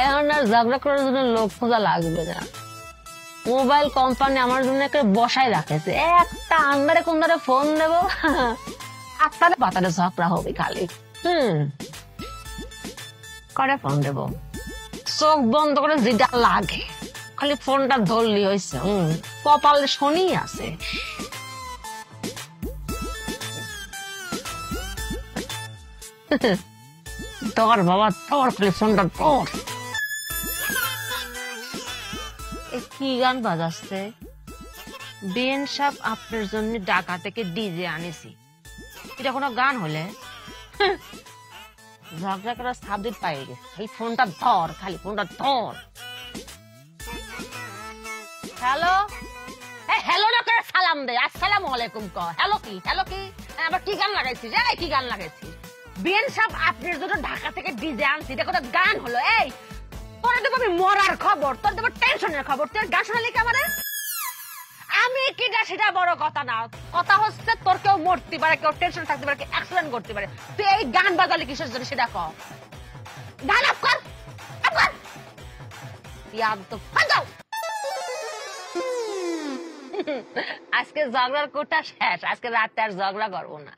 এখন আর ঝগড়া করার জন্য লোক খোঁজা লাগবে না। মোবাইল কোম্পানি আমার জন্য একটা বসাই রাখেছে, একটা আন্দারে কোনদারে ফোন দেবো, আত্মারে পাতারে ঝগড়া হবে খালি। করে ফোন দেবো, চোখ বন্ধ করে যেটা লাগে খালি ফোনটা ধরলি হয়েছে। কপালে শনি আছে। তোর বাবা তোর খালি ফোনটা তোর। কি গান বাজাচ্ছে? বেন সাহেব আপনার জন্য ঢাকা থেকে ডিজে আনেছি, এটা কোনো গান হলে? ঝগড়া করার সাবজেক্ট পাই গেছে, এই ফোনটা ধর, খালি ফোনটা ধর। হ্যালো, হ্যালো না করে সালাম দে, আসসালামু আলাইকুম ক। হ্যালো কি, হ্যালো কি, আবার কি গান লাগাইছিস? কি গান লাগাইছিস? বেন সাহেব আপনার জন্য ঢাকা থেকে ডিজে আনছি, এটা কোনো গান হলো? এই তোরা দেবো আমি মরার খবর, তোর দেবো টেনশনের খবর, তোর গান শোনালি কি আমারে? আমি কিনা সেটা বড় কথা না, কথা হচ্ছে তোর কেউ মরতে পারে, কেউ টেনশন থাকতে পারে, কেউ অ্যাক্সিডেন্ট করতে পারে। তুই এই গান বাজালি কিসের জন্য সেটা কর। গান আপ কর, আপ কর। ইয়াদ তো বাজাও। আজকে ঝগড়ার কোটা শেষ, আজকে রাতে আর ঝগড়া করবো না।